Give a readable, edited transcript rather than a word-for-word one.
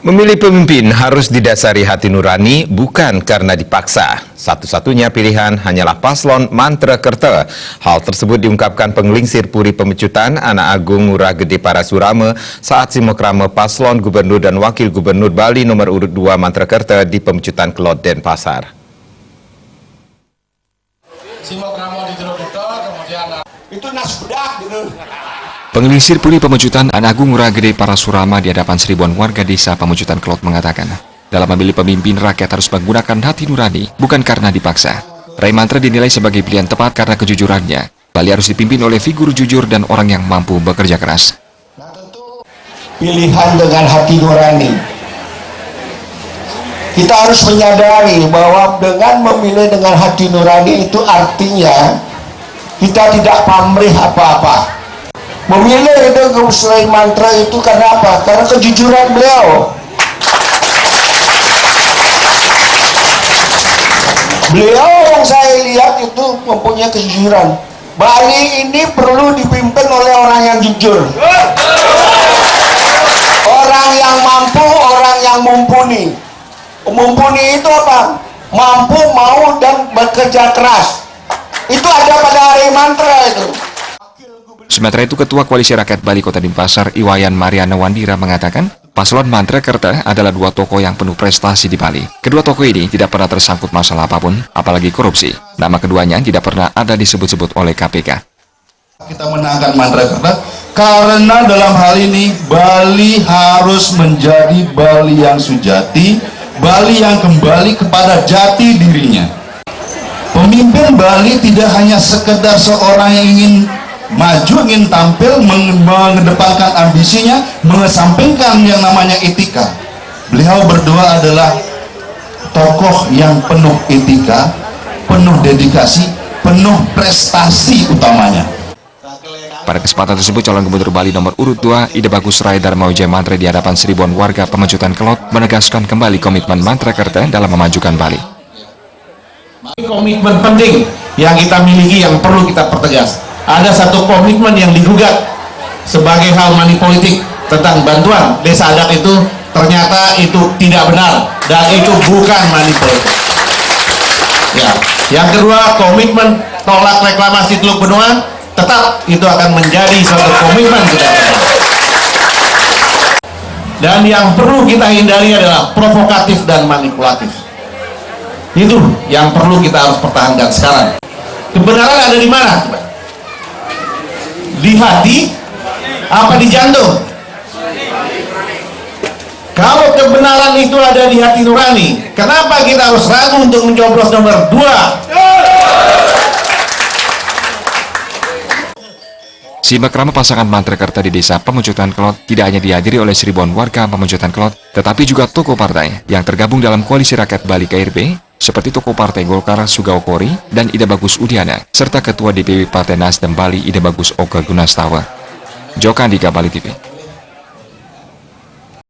Memilih pemimpin harus didasari hati nurani, bukan karena dipaksa. Satu-satunya pilihan hanyalah paslon Mantra Kerta. Hal tersebut diungkapkan penglingsir Puri Pemecutan Anak Agung Ngurah Gede Parasurama saat simokrama paslon Gubernur dan Wakil Gubernur Bali nomor urut 2 Mantra Kerta di Pemecutan Kelot Denpasar. Simokrama di kemudian itu nasbedak gitu. Penglingsir Puri Pemecutan Anak Agung Ngurah Gede Parasurama di hadapan seribuan warga desa Pemecutan Kelot mengatakan, dalam memilih pemimpin rakyat harus menggunakan hati nurani, bukan karena dipaksa. Rai Mantra dinilai sebagai pilihan tepat karena kejujurannya. Bali harus dipimpin oleh figur jujur dan orang yang mampu bekerja keras. Nah, tentu pilihan dengan hati nurani. Kita harus menyadari bahwa dengan memilih dengan hati nurani itu artinya kita tidak pamrih apa-apa. Memilih itu Rai Mantra itu karena apa? Karena kejujuran beliau. Beliau yang saya lihat itu mempunyai kejujuran. Bali ini perlu dipimpin oleh orang yang jujur. Orang yang mampu, orang yang mumpuni. Mumpuni itu apa? Mampu, mau, dan bekerja keras. Itu ada pada Rai Mantra itu. Sementara itu, Ketua Koalisi Rakyat Bali Kota Denpasar, Iwayan Mariana Wandira mengatakan, paslon Mantra Kerta adalah dua tokoh yang penuh prestasi di Bali. Kedua tokoh ini tidak pernah tersangkut masalah apapun, apalagi korupsi. Nama keduanya tidak pernah ada disebut-sebut oleh KPK. kita menangkan Mantra Kerta karena dalam hal ini Bali harus menjadi Bali yang sujati, Bali yang kembali kepada jati dirinya. Pemimpin Bali tidak hanya sekedar seorang yang ingin maju, ingin tampil, mengedepankan ambisinya, mengesampingkan yang namanya etika. Beliau berdua adalah tokoh yang penuh etika, penuh dedikasi, penuh prestasi utamanya. Pada kesempatan tersebut, calon gubernur Bali nomor urut 2, Ida Bagus Rai Dharma Wijaya Mantra di hadapan seribuan warga Pemecutan Kelot menegaskan kembali komitmen Mantra Kerta dalam memajukan Bali. Komitmen penting yang kita miliki yang perlu kita pertegas. Ada satu komitmen yang digugat sebagai hal money politik tentang bantuan desa adat itu ternyata itu tidak benar dan itu bukan money politik. Ya. Yang kedua, komitmen tolak reklamasi Teluk Benoa tetap itu akan menjadi suatu komitmen kita. Dan yang perlu kita hindari adalah provokatif dan manipulatif. Itu yang perlu kita harus pertahankan sekarang. Kebenaran ada di mana? Di hati apa di jantung? Kalau kebenaran itu ada di hati nurani, kenapa kita harus ragu untuk mencoblos nomor 2? Simokrama pasangan Mantra Kerta di desa Pemecutan Kelot tidak hanya dihadiri oleh seribuan warga Pemecutan Kelot, tetapi juga tokoh partai yang tergabung dalam Koalisi Rakyat Bali KRB, seperti tokoh Partai Golkar Sugao Kori dan Ida Bagus Udiana, serta Ketua DPW Partai Nasdem Bali Ida Bagus Oka Gunastawa. Jokandika, Bali TV.